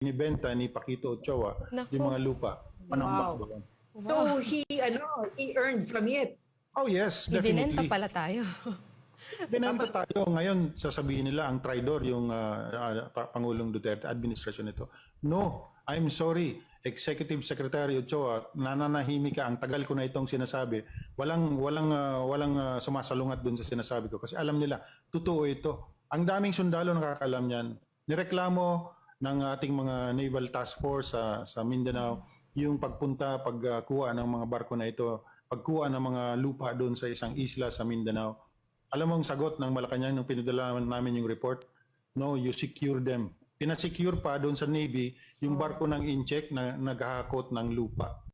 Binibenta ni Paquito Ochoa Naku. yung mga lupa. Panambak Wow. doon. So he earned from it. Oh yes, Ibinenta definitely. pala tayo. Binenta tayo. Ngayon, sasabihin nila ang traidor yung Pangulong Duterte, administrasyon nito. No, I'm sorry. Executive Secretary Ochoa, nananahimik ka. Ang tagal ko na itong sinasabi. Walang sumasalungat dun sa sinasabi ko. Kasi alam nila, totoo ito. Ang daming sundalo nakakalam niyan. Nireklamo ng ating mga Naval Task Force sa Mindanao yung pagkuha ng mga barko na ito, pagkuha ng mga lupa doon sa isang isla sa Mindanao. Alam mo ang sagot ng Malacanang nung pinadala namin yung report? No, you secure them. Pinasecure pa doon sa Navy yung barko ng Incheck na naghahakot ng lupa.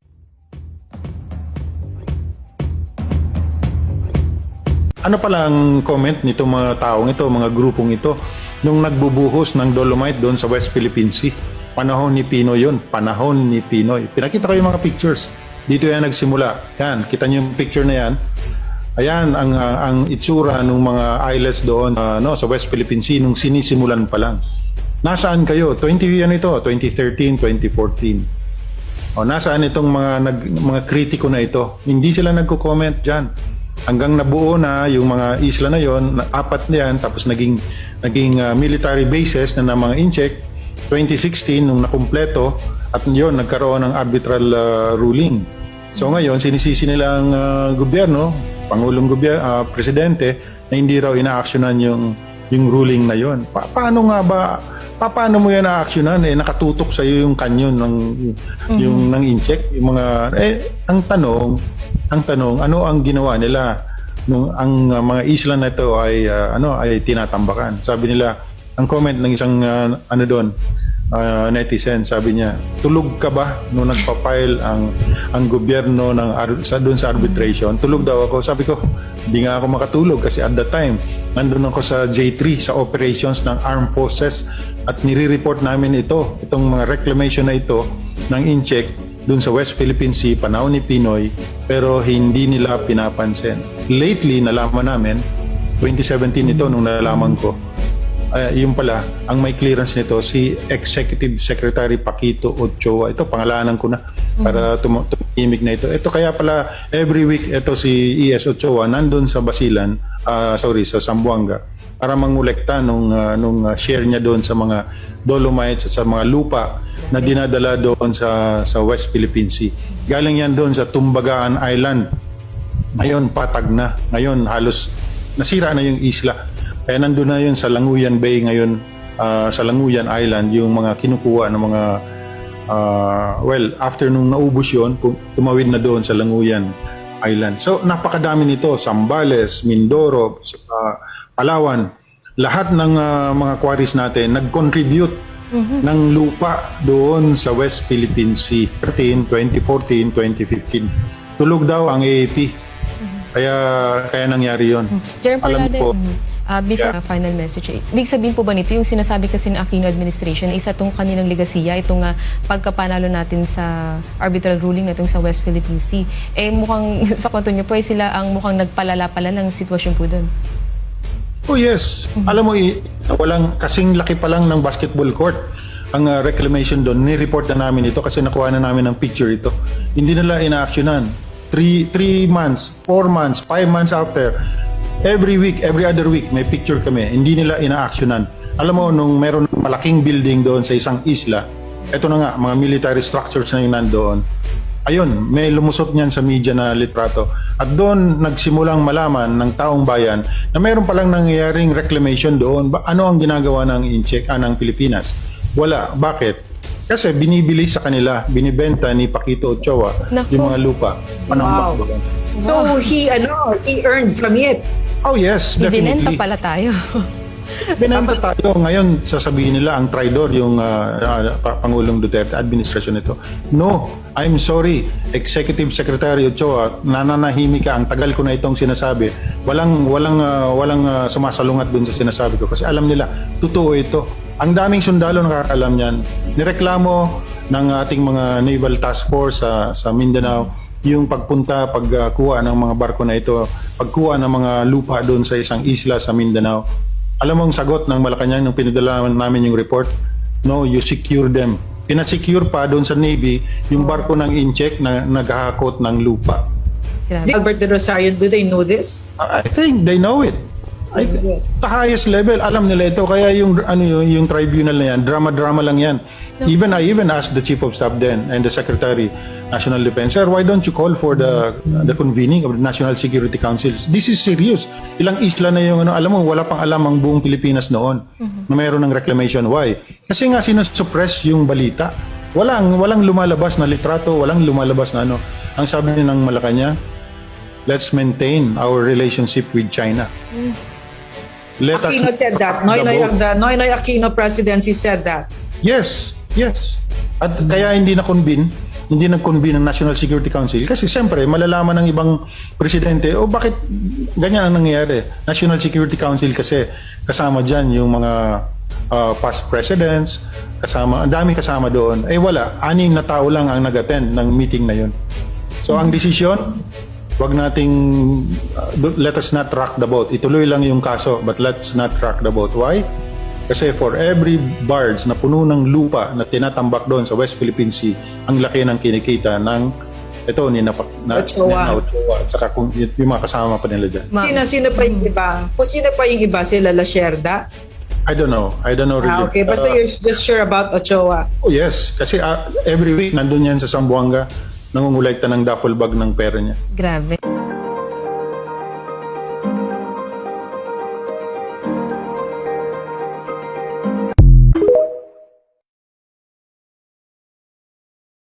Ano pala ang comment nito mga taong ito, mga grupong ito, nung nagbubuhos ng dolomite doon sa West Philippine Sea? Panahon ni Pinoy yun, panahon ni Pinoy. Pinakita ko yung mga pictures. Dito yan nagsimula. Yan, kita niyo yung picture na yan. Ayan ang itsura ng mga islets doon sa West Philippine Sea nung sinisimulan pa lang. Nasaan kayo? 2013, 2014. Nasaan itong mga kritiko na ito? Hindi sila nagko-comment diyan. Hanggang nabuo na yung mga isla na yon, apat na yan, tapos naging military bases na ng mga Incheck. 2016 nung nakumpleto at yon nagkaroon ng arbitral ruling. So ngayon sinisisi nila ang gobyerno, Pangulong Presidente na hindi raw ina-actionan yung ruling na yon. Paano nga ba? Paano mo yan na-actionan? Nakatutok sa iyo yung kanyon ng Incheck, yung mga ang tanong, ano ang ginawa nila nung ang mga isla na ito ay tinatambakan? Sabi nila, ang comment ng isang netizen, sabi niya, tulog ka ba nung nagpa-file ang gobyerno doon sa arbitration? Tulog daw ako. Sabi ko, hindi nga ako makatulog kasi at that time, nandun ako sa J3, sa operations ng Armed Forces at nire-report namin itong mga reclamation na ito ng Incheck doon sa West Philippine Sea, panahon ni Pinoy, pero hindi nila pinapansin. Lately, nalaman namin, 2017 ito nung nalaman ko, yung pala, ang may clearance nito, si Executive Secretary Paquito Ochoa. Ito, pangalanan ko na para tumimik na ito. Ito kaya pala, every week, ito si E.S. Ochoa, nandun sa Basilan, sa Zamboanga, para mangolekta nung share niya doon sa mga dolomites at sa mga lupa na dinadala doon sa West Philippine Sea. Galing yan doon sa Tumbagaan Island. Ngayon, patag na. Ngayon, halos nasira na yung isla. Kaya nandun na yun sa Languyan Bay ngayon, sa Languyan Island, yung mga kinukuha ng mga, after nung naubos yun, tumawid na doon sa Languyan Island. So, napakadami nito, Zambales, Mindoro, Palawan, lahat ng mga quarries natin nag-contribute ng lupa doon sa West Philippine Sea. 2014, 2015. Tulog daw ang AAP. Kaya nangyari yon. Jerome Alam Parlade, ko, before final message, ibig sabihin po ba nito yung sinasabi kasi ng Aquino administration, isa itong kanilang legasiya, itong pagkapanalo natin sa arbitral ruling na itong sa West Philippine Sea, mukhang sa kwento niyo po sila ang mukhang nagpalala pala ng sitwasyon po doon. Oh yes. Alam mo, walang kasing laki pa lang ng basketball court ang reclamation doon. Ni-report na namin ito kasi nakuha na namin ng picture ito. Hindi nila ina-actionan. 3 months, 4 months, 5 months after, every week, every other week, may picture kami. Hindi nila ina-actionan. Alam mo, nung meron malaking building doon sa isang isla, eto na nga, mga military structures na yung nandoon. Ayun, may lumusot niyan sa media na litrato. At doon nagsimulang malaman ng taong bayan na mayroon palang nangyayaring reclamation doon. Ano ang ginagawa ng Incheck, ng Pilipinas? Wala. Bakit? Kasi binibili sa kanila, binibenta ni Paquito Ochoa yung mga lupa. Panambak doon. So he earned from it. Oh yes, Ibinenta definitely. pala tayo. Binenta tayo. Ngayon, sasabihin nila ang traidor yung Pangulong Duterte, administrasyon nito. No, I'm sorry. Executive Secretary Ochoa, nananahimik ka. Ang tagal ko na itong sinasabi. Walang sumasalungat dun sa sinasabi ko. Kasi alam nila, totoo ito. Ang daming sundalo nakakalam yan. Nireklamo ng ating mga Naval Task Force sa Mindanao yung pagkuha ng mga barko na ito, pagkuha ng mga lupa doon sa isang isla sa Mindanao. Alam mo ang sagot ng Malacanang nung pinadala namin yung report? No, you secure them. Pinasecure pa doon sa Navy yung barko ng incheck na naghahakot ng lupa. Grabe. Albert de Rosario, do they know this? I think they know it. Sa highest level, alam nila ito. Kaya yung yung tribunal na yan, drama-drama lang yan. I even asked the Chief of Staff then and the Secretary, National Defense, sir, why don't you call for the convening of the National Security Councils? This is serious. Ilang isla na yung alam mo, wala pang alam ang buong Pilipinas noon na mayroon ng reclamation. Why? Kasi nga sinusuppress yung balita. Walang lumalabas na litrato, walang lumalabas na ano. Ang sabi ng Malacanang, let's maintain our relationship with China. Let Aquino said that. The Noynoy Aquino presidency said that. Yes. At kaya hindi nag-convene ang National Security Council kasi siyempre malalaman ng ibang presidente bakit ganyan ang nangyayari. National Security Council kasi kasama diyan yung mga past presidents, ang dami kasama doon. Wala, 6 na tao lang ang nag-attend ng meeting na yun. So ang desisyon, wag nating let us not rock the boat. Ituloy lang yung kaso, but let's not rock the boat. Why? Kasi for every barge na puno ng lupa na tinatambak doon sa West Philippine Sea, ang laki ng kinikita ng Ochoa. At saka yung mga kasama pa nila dyan. Sino pa yung iba? Kung sino pa yung iba? Sila Lacerda? I don't know really. Okay, basta you're just sure about Ochoa. Oh yes, kasi every week nandun yan sa Zamboanga, nangungulekta ng duffel bag ng pera niya. Grabe.